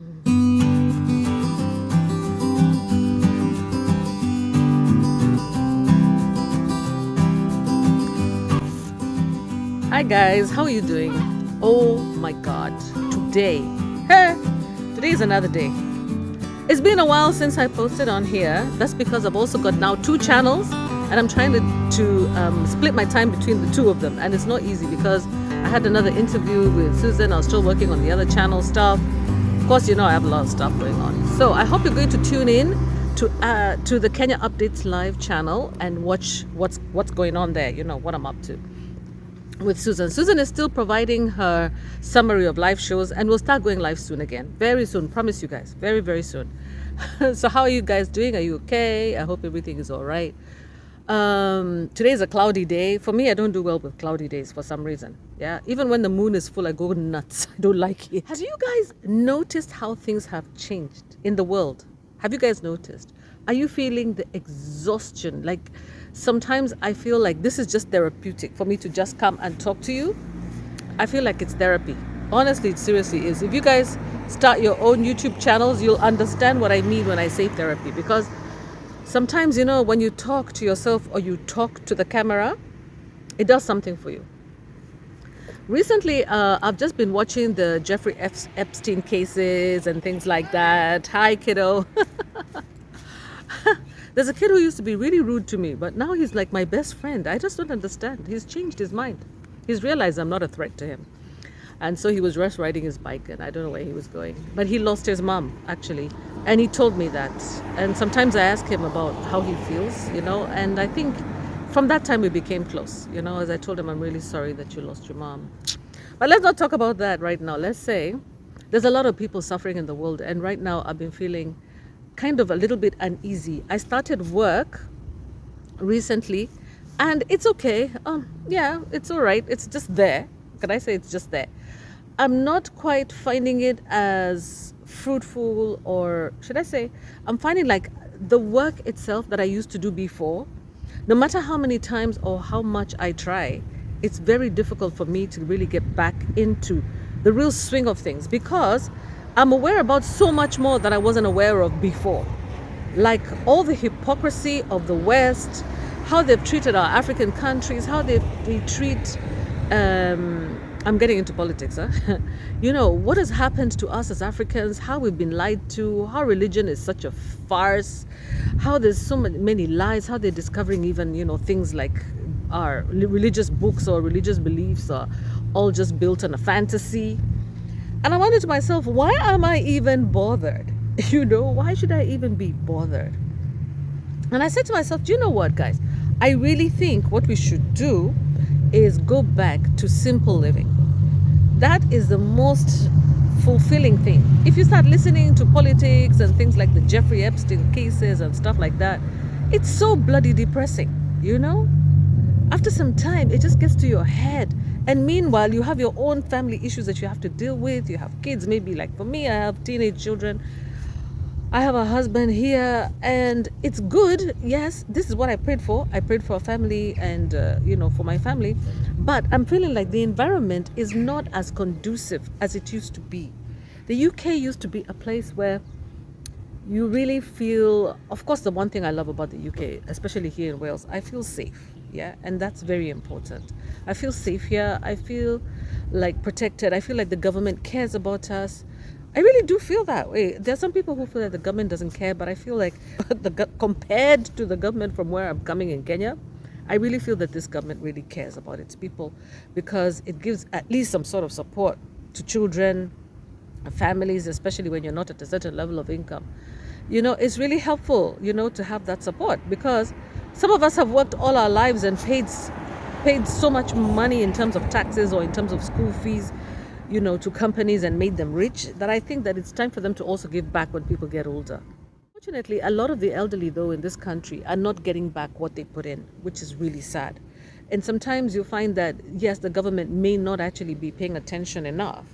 Hi guys, how are you doing? Oh my god, today, hey, today is another day. It's been a while since I posted on here. That's because I've also got now 2 channels and I'm trying to split my time between the 2 of them. And it's not easy because I had another interview with Susan. I was still working on the other channel stuff. Of course, I have a lot of stuff going on. So I hope you're going to tune in to the Kenya Updates Live channel and watch what's going on there, what I'm up to with Susan. Susan is still providing her summary of live shows and we'll start going live soon again. Very soon. Promise you guys. Very, very soon. So how are you guys doing? Are you okay? I hope everything is all right. Today is a cloudy day. For me, I don't do well with cloudy days for some reason. Yeah. Even when the moon is full, I go nuts. I don't like it. Have you guys noticed how things have changed in the world? Have you guys noticed? Are you feeling the exhaustion? Like sometimes I feel like this is just therapeutic for me to just come and talk to you. I feel like it's therapy. Honestly, it seriously is. If you guys start your own YouTube channels, you'll understand what I mean when I say therapy. Because sometimes, when you talk to yourself or you talk to the camera, it does something for you. Recently, I've just been watching the Jeffrey Epstein cases and things like that. Hi, kiddo. There's a kid who used to be really rude to me, but now he's like my best friend. I just don't understand. He's changed his mind. He's realized I'm not a threat to him. And so he was just riding his bike and I don't know where he was going. But he lost his mom, actually. And he told me that. And sometimes I ask him about how he feels, and I think from that time we became close, as I told him, I'm really sorry that you lost your mom. But let's not talk about that right now. Let's say there's a lot of people suffering in the world. And right now I've been feeling kind of a little bit uneasy. I started work recently and it's okay. Yeah, it's all right. It's just there. Can I say it's just there? I'm not quite finding it as fruitful, or should I say, I'm finding like the work itself that I used to do before, no matter how many times or how much I try, it's very difficult for me to really get back into the real swing of things because I'm aware about so much more that I wasn't aware of before. Like all the hypocrisy of the West, how they've treated our African countries, how they treat, I'm getting into politics, huh? What has happened to us as Africans, how we've been lied to, how religion is such a farce, how there's so many lies, how they're discovering even, things like our religious books or religious beliefs are all just built on a fantasy. And I wondered to myself, why am I even bothered? Why should I even be bothered? And I said to myself, do you know what, guys? I really think what we should do is go back to simple living. That is the most fulfilling thing. If you start listening to politics and things like the Jeffrey Epstein cases and stuff like that, it's so bloody depressing, After some time, it just gets to your head. And meanwhile, you have your own family issues that you have to deal with. You have kids, maybe like for me, I have teenage children. I have a husband here and it's good. Yes, this is what I prayed for. I prayed for a family and, for my family. But I'm feeling like the environment is not as conducive as it used to be. The UK used to be a place where you really feel, of course, the one thing I love about the UK, especially here in Wales, I feel safe. Yeah, and that's very important. I feel safe here. I feel like protected. I feel like the government cares about us. I really do feel that way. There are some people who feel that the government doesn't care, but I feel like compared to the government from where I'm coming in Kenya, I really feel that this government really cares about its people because it gives at least some sort of support to children, families, especially when you're not at a certain level of income. It's really helpful, to have that support because some of us have worked all our lives and paid so much money in terms of taxes or in terms of school fees, to companies and made them rich that I think that it's time for them to also give back when people get older. Fortunately, a lot of the elderly, though, in this country are not getting back what they put in, which is really sad. And sometimes you find that, yes, the government may not actually be paying attention enough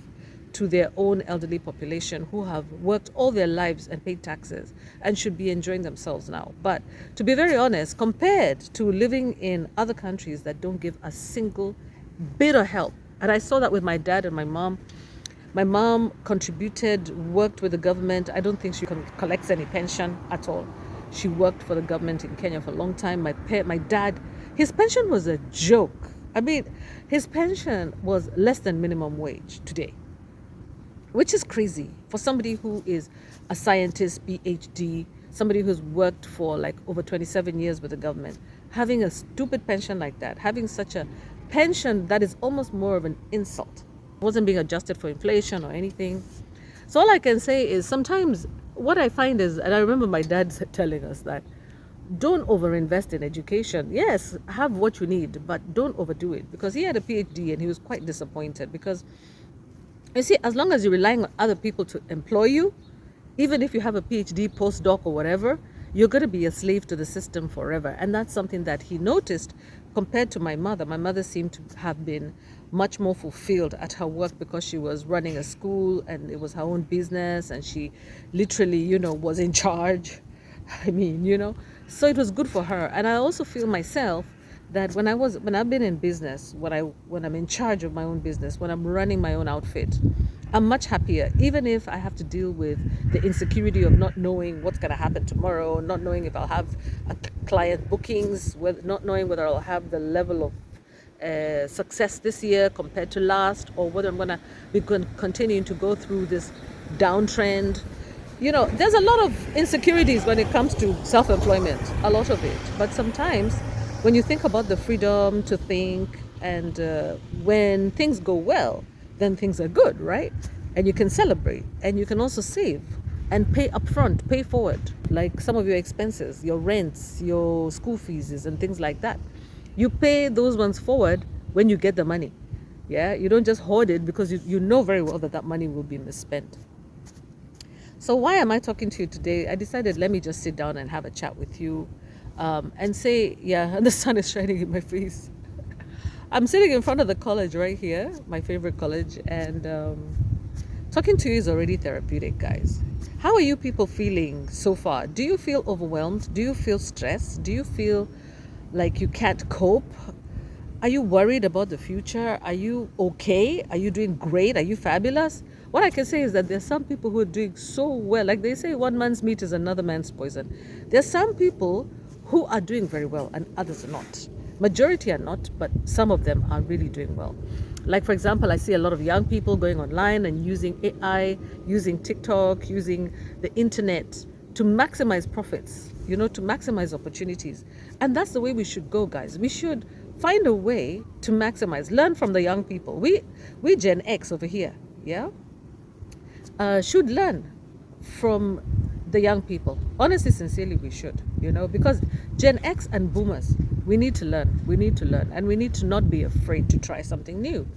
to their own elderly population who have worked all their lives and paid taxes and should be enjoying themselves now. But to be very honest, compared to living in other countries that don't give a single bit of help, and I saw that with my dad and my mom, My mom contributed, worked with the government. I don't think she collects any pension at all. She worked for the government in Kenya for a long time. My dad, his pension was a joke. I mean, his pension was less than minimum wage today, which is crazy for somebody who is a scientist, PhD, somebody who's worked for like over 27 years with the government. Having a stupid pension like that, having such a pension that is almost more of an insult, wasn't being adjusted for inflation or anything. So all I can say is sometimes what I find is, and I remember my dad telling us that, don't overinvest in education. Yes, have what you need, but don't overdo it, because he had a PhD and he was quite disappointed because, you see, as long as you're relying on other people to employ you, even if you have a PhD, postdoc, or whatever, you're going to be a slave to the system forever. And that's something that he noticed compared to my mother. My mother seemed to have been much more fulfilled at her work because she was running a school and it was her own business and she literally, was in charge. I mean, so it was good for her. And I also feel myself that when I've been in business, when I'm in charge of my own business, when I'm running my own outfit, I'm much happier, even if I have to deal with the insecurity of not knowing what's going to happen tomorrow, not knowing if I'll have a client bookings, not knowing whether I'll have the level of success this year compared to last, or whether I'm going to be continuing to go through this downtrend. There's a lot of insecurities when it comes to self-employment, a lot of it. But sometimes when you think about the freedom to think and when things go well, then things are good, right? And you can celebrate and you can also save and pay upfront, pay forward, like some of your expenses, your rents, your school fees and things like that. You pay those ones forward when you get the money. Yeah, you don't just hoard it because you know very well that money will be misspent. So why am I talking to you today? I decided let me just sit down and have a chat with you and say, yeah, the sun is shining in my face. I'm sitting in front of the college right here, my favorite college, and talking to you is already therapeutic, guys. How are you people feeling so far? Do you feel overwhelmed? Do you feel stressed? Do you feel like you can't cope? Are you worried about the future? Are you okay? Are you doing great? Are you fabulous? What I can say is that there's some people who are doing so well. Like they say, one man's meat is another man's poison. There's some people who are doing very well and others are not. Majority are not, but some of them are really doing well. Like, for example, I see a lot of young people going online and using AI, using TikTok, using the internet to maximize profits, to maximize opportunities. And that's the way we should go, guys. We should find a way to maximize, learn from the young people. We Gen X over here, yeah, should learn from the young people. Honestly, sincerely, we should, because Gen X and boomers, we need to learn, and we need to not be afraid to try something new.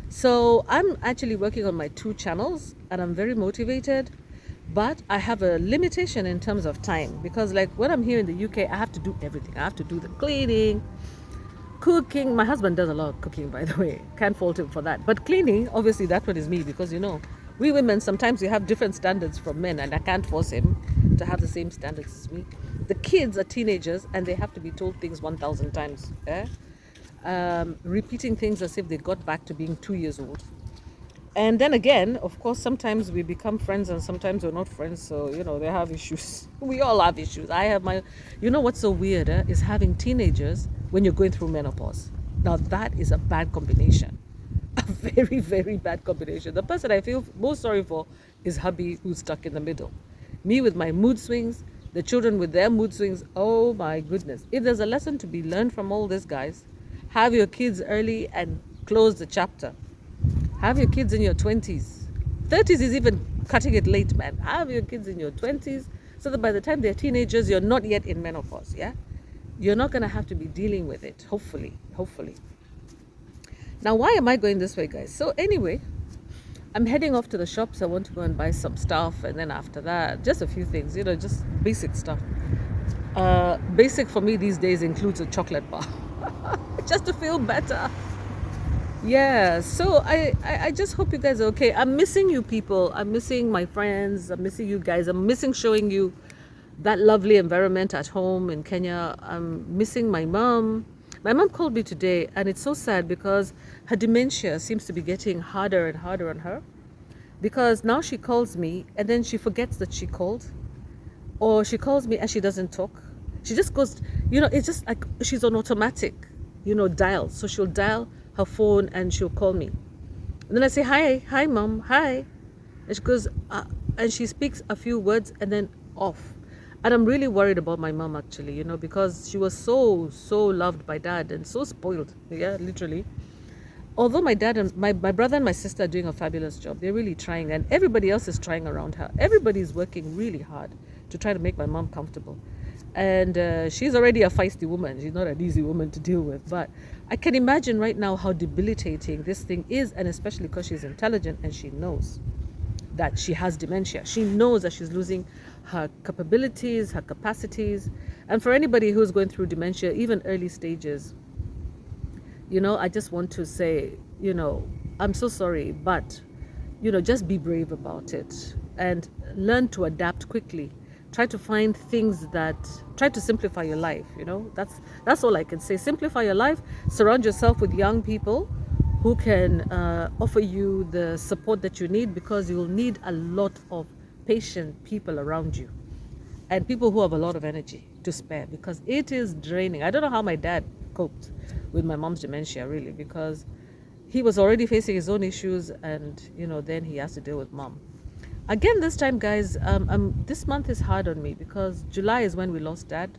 So I'm actually working on my 2 channels and I'm very motivated, but I have a limitation in terms of time because like when I'm here in the UK, I have to do everything. I have to do the cleaning, cooking. My husband does a lot of cooking, by the way. Can't fault him for that. But cleaning, obviously that one is me because we women, sometimes we have different standards from men and I can't force him to have the same standards as me. The kids are teenagers and they have to be told things 1,000 times. Repeating things as if they got back to being 2 years old. And then again, of course, sometimes we become friends and sometimes we're not friends. So, they have issues. We all have issues. I have my, what's so weird is having teenagers when you're going through menopause. Now that is a bad combination. A very, very bad combination. The person I feel most sorry for is hubby, who's stuck in the middle. Me with my mood swings, the children with their mood swings. Oh my goodness. If there's a lesson to be learned from all this, guys, have your kids early and close the chapter. Have your kids in your 20s. 30s is even cutting it late, man. Have your kids in your 20s so that by the time they're teenagers, you're not yet in menopause, yeah? You're not going to have to be dealing with it, hopefully. Now, why am I going this way, guys? So anyway, I'm heading off to the shops. I want to go and buy some stuff. And then after that, just a few things, just basic stuff. Basic for me these days includes a chocolate bar. Just to feel better. Yeah, so I just hope you guys are okay. I'm missing you people. I'm missing my friends. I'm missing you guys. I'm missing showing you that lovely environment at home in Kenya. I'm missing my mom. My mom called me today and it's so sad because her dementia seems to be getting harder and harder on her. because now she calls me and then she forgets that she called, or she calls me and she doesn't talk. She just goes, it's just like she's on automatic, dial. So she'll dial her phone and she'll call me. And then I say, hi, mom, hi. And she goes, and she speaks a few words and then off. And I'm really worried about my mom actually, because she was so loved by dad and so spoiled. Yeah, literally. Although my dad and my brother and my sister are doing a fabulous job, they're really trying, and everybody else is trying around her. Everybody's working really hard to try to make my mom comfortable. And she's already a feisty woman. She's not an easy woman to deal with. But I can imagine right now how debilitating this thing is, and especially because she's intelligent and she knows that she has dementia. She knows that she's losing her capabilities, her capacities. And for anybody who's going through dementia, even early stages, I just want to say, I'm so sorry, but, just be brave about it and learn to adapt quickly. Try to find things try to simplify your life, That's all I can say. Simplify your life, surround yourself with young people who can offer you the support that you need, because you will need a lot of patient people around you and people who have a lot of energy to spare, because it is draining. I don't know how my dad coped with my mom's dementia, really, because he was already facing his own issues, and then he has to deal with mom. Again, this time, guys, this month is hard on me because July is when we lost dad.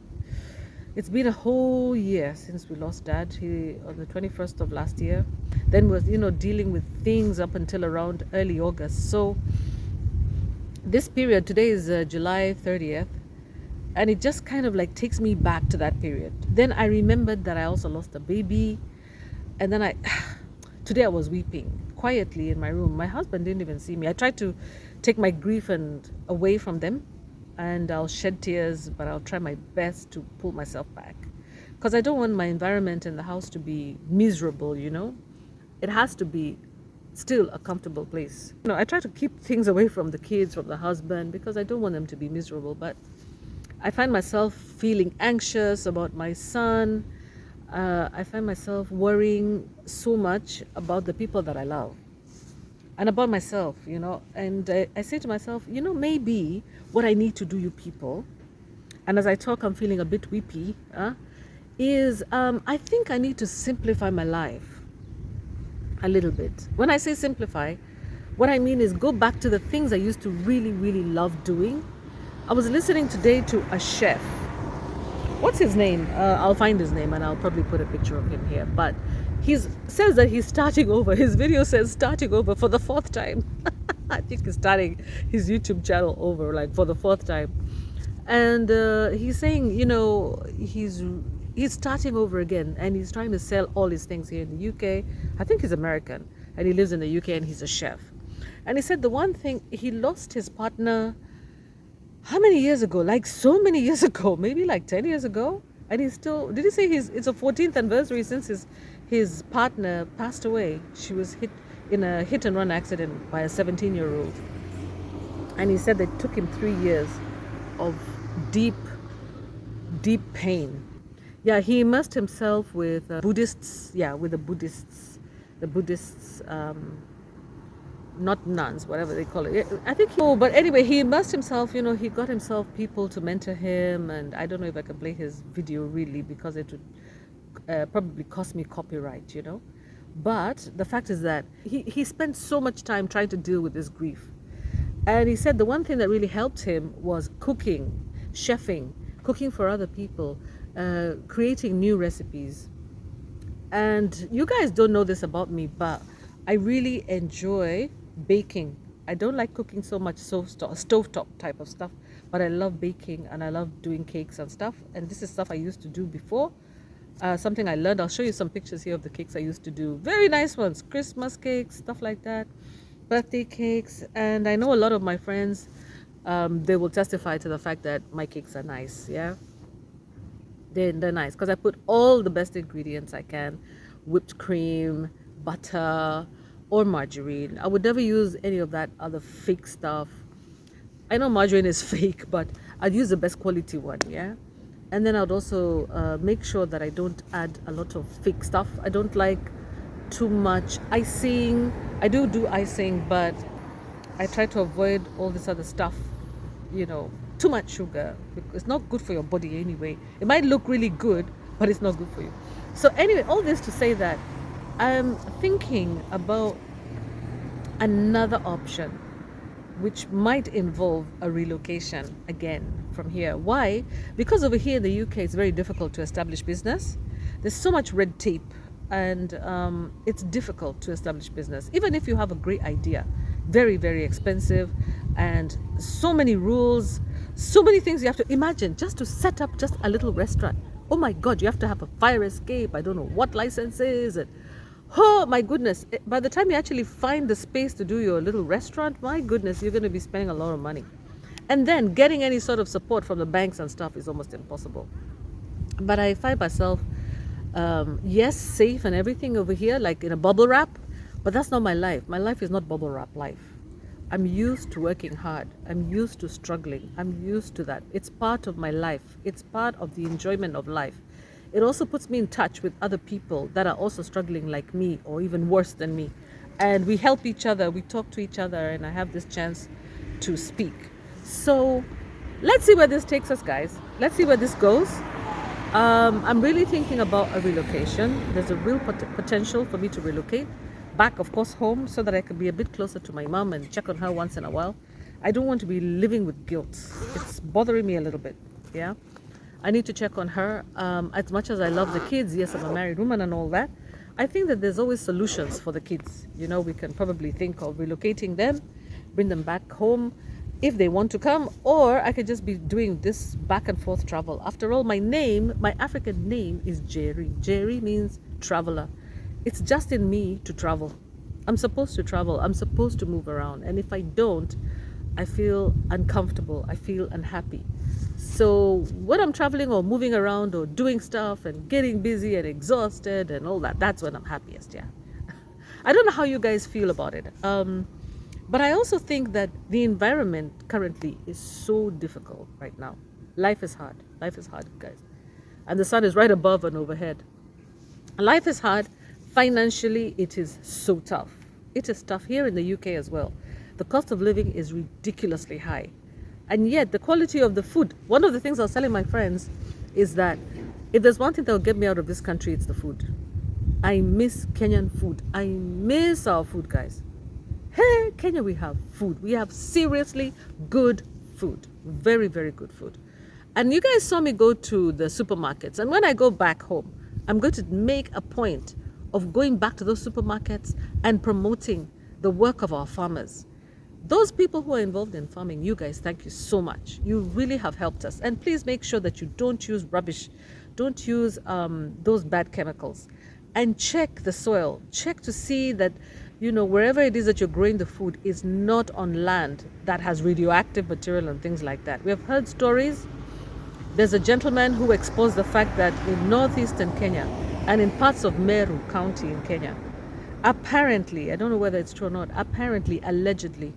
It's been a whole year since we lost dad. He on the 21st of last year. Then was dealing with things up until around early August. So this period, today is July 30th, and it just kind of like takes me back to that period. Then I remembered that I also lost a baby, and then today I was weeping quietly in my room. My husband didn't even see me. I tried to take my grief and away from them, and I'll shed tears, but I'll try my best to pull myself back, because I don't want my environment in the house to be miserable. It has to be still a comfortable place. I try to keep things away from the kids, from the husband, because I don't want them to be miserable. But I find myself feeling anxious about my son. I find myself worrying so much about the people that I love and about myself, and I say to myself, maybe what I need to do, you people, and as I talk, I'm feeling a bit weepy, is I think I need to simplify my life a little bit. When I say simplify, what I mean is go back to the things I used to really, really love doing. I was listening today to a chef. What's his name? I'll find his name and I'll probably put a picture of him here. But he says that he's starting over. His video says starting over for the 4th time. I think he's starting his YouTube channel over, like, for the 4th time. And he's saying, he's starting over again, and he's trying to sell all his things here in the UK. I think he's American, and he lives in the UK, and he's a chef. And he said the one thing, he lost his partner, how many years ago? Like so many years ago, maybe like 10 years ago. And he's still, did he say it's a 14th anniversary since his partner passed away. She was hit in a hit and run accident by a 17-year-old. And he said it took him 3 years of deep pain. Yeah, he immersed himself with Buddhists. Yeah, with the Buddhists. The Buddhists, not nuns, whatever they call it. I think but anyway, he immersed himself, he got himself people to mentor him, and I don't know if I can play his video really, because it would probably cost me copyright, But the fact is that he spent so much time trying to deal with this grief. And he said the one thing that really helped him was cooking, chefing, cooking for other people, creating new recipes. And you guys don't know this about me, but I really enjoy baking. I don't like cooking so much stovetop type of stuff, but I love baking and I love doing cakes and stuff. And this is stuff I used to do before. Something I learned. I'll show you some pictures here of the cakes I used to do. Very nice ones. Christmas cakes, stuff like that. Birthday cakes. And I know a lot of my friends, they will testify to the fact that my cakes are nice. Yeah, they're nice because I put all the best ingredients I can. Whipped cream, butter, or margarine. I would never use any of that other fake stuff. I know margarine is fake, but I'd use the best quality one. Yeah. And then I'd also make sure that I don't add a lot of fake stuff. I don't like too much icing. I do icing, but I try to avoid all this other stuff, you know, too much sugar. It's not good for your body anyway. It might look really good, but it's not good for you. So, anyway, all this to say that I'm thinking about another option, which might involve a relocation again from here. Why? Because over here in the UK, it's very difficult to establish business. There's so much red tape, and it's difficult to establish business. Even if you have a great idea, very, very expensive, and so many rules, so many things you have to imagine just to set up just a little restaurant. Oh my God, you have to have a fire escape. I don't know what licenses and oh my goodness, by the time you actually find the space to do your little restaurant, my goodness, you're going to be spending a lot of money. And then getting any sort of support from the banks and stuff is almost impossible. But I find myself, yes, safe and everything over here, like in a bubble wrap, but that's not my life. My life is not bubble wrap life. I'm used to working hard. I'm used to struggling. I'm used to that. It's part of my life. It's part of the enjoyment of life. It also puts me in touch with other people that are also struggling like me or even worse than me. And we help each other, we talk to each other, and I have this chance to speak. So let's see where this takes us, guys. Let's see where this goes. I'm really thinking about a relocation. There's a real potential for me to relocate back, of course, home, so that I can be a bit closer to my mom and check on her once in a while. I don't want to be living with guilt. It's bothering me a little bit. Yeah. I need to check on her. As much as I love the kids, yes, I'm a married woman and all that, I think that there's always solutions for the kids. You know, we can probably think of relocating them, bring them back home if they want to come, or I could just be doing this back and forth travel. After all, my name, my African name is Jerry. Jerry means traveler. It's just in me to travel. I'm supposed to travel. I'm supposed to move around. And if I don't, I feel uncomfortable. I feel unhappy. So when I'm traveling or moving around or doing stuff and getting busy and exhausted and all that, that's when I'm happiest, yeah. I don't know how you guys feel about it. But I also think that the environment currently is so difficult right now. Life is hard. Life is hard, guys. And the sun is right above and overhead. Life is hard. Financially, it is so tough. It is tough here in the UK as well. The cost of living is ridiculously high. And yet the quality of the food, one of the things I was telling my friends is that if there's one thing that will get me out of this country, it's the food. I miss Kenyan food. I miss our food, guys. Hey, Kenya, we have food. We have seriously good food. Very, very good food. And you guys saw me go to the supermarkets. And when I go back home, I'm going to make a point of going back to those supermarkets and promoting the work of our farmers. Those people who are involved in farming, you guys, thank you so much. You really have helped us. And please make sure that you don't use rubbish. Don't use those bad chemicals. And check the soil. Check to see that, you know, wherever it is that you're growing the food is not on land that has radioactive material and things like that. We have heard stories. There's a gentleman who exposed the fact that in northeastern Kenya and in parts of Meru County in Kenya, apparently, I don't know whether it's true or not, apparently, allegedly,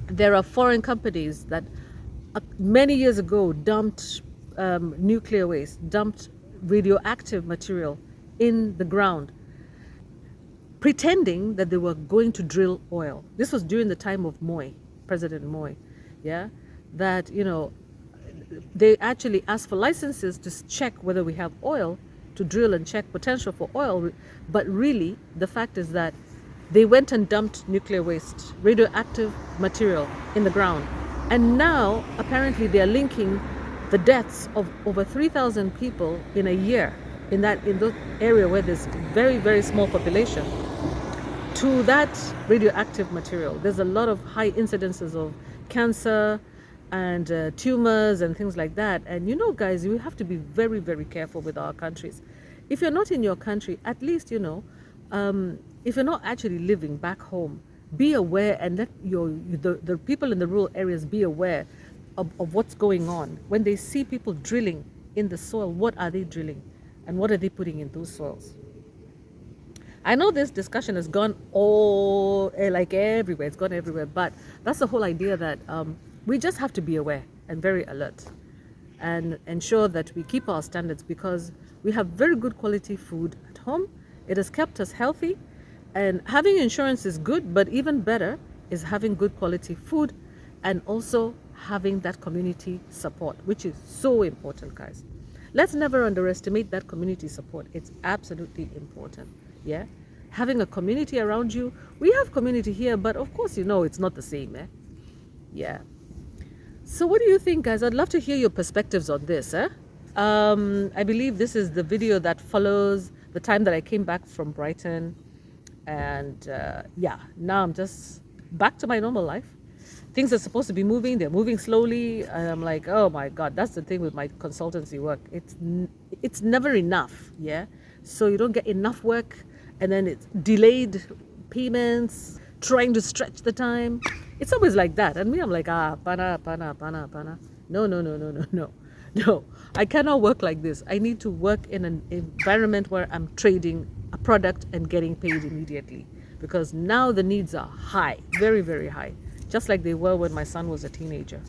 there are foreign companies that many years ago dumped nuclear waste, dumped radioactive material in the ground, pretending that they were going to drill oil. This was during the time of Moi, President Moi, yeah? That, you know, they actually asked for licenses to check whether we have oil, to drill and check potential for oil, but really the fact is that they went and dumped nuclear waste, radioactive material in the ground. And now apparently they are linking the deaths of over 3,000 people in a year in the area where there's very, very small population to that radioactive material. There's a lot of high incidences of cancer and tumors and things like that. And you know, guys, you have to be very, very careful with our countries. If you're not in your country, at least, you know, if you're not actually living back home, be aware and let the people in the rural areas be aware of what's going on. When they see people drilling in the soil, what are they drilling and what are they putting in those soils? I know this discussion has gone like everywhere. It's gone everywhere, but that's the whole idea that we just have to be aware and very alert and ensure that we keep our standards, because we have very good quality food at home. It has kept us healthy, and having insurance is good, but even better is having good quality food and also having that community support, which is so important, guys. Let's never underestimate that community support. It's absolutely important. Yeah. Having a community around you. We have community here, but of course, it's not the same. Yeah. So what do you think, guys? I'd love to hear your perspectives on this. I believe this is the video that follows the time that I came back from Brighton. And now I'm just back to my normal life. Things are supposed to be moving, they're moving slowly. And I'm like, oh my God, that's the thing with my consultancy work. It's never enough, yeah? So you don't get enough work, and then it's delayed payments, trying to stretch the time. It's always like that. And me, I'm like, pana. No, I cannot work like this. I need to work in an environment where I'm trading a product and getting paid immediately, because now the needs are high, very, very high, just like they were when my son was a teenager.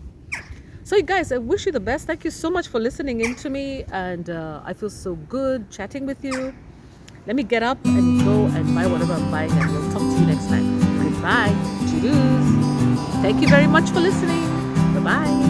So you guys, I wish you the best. Thank you so much for listening in to me, and I feel so good chatting with you. Let me get up and go and buy whatever I'm buying, and we'll talk to you next time. Goodbye. Cheers. Thank you very much for listening. Bye-bye.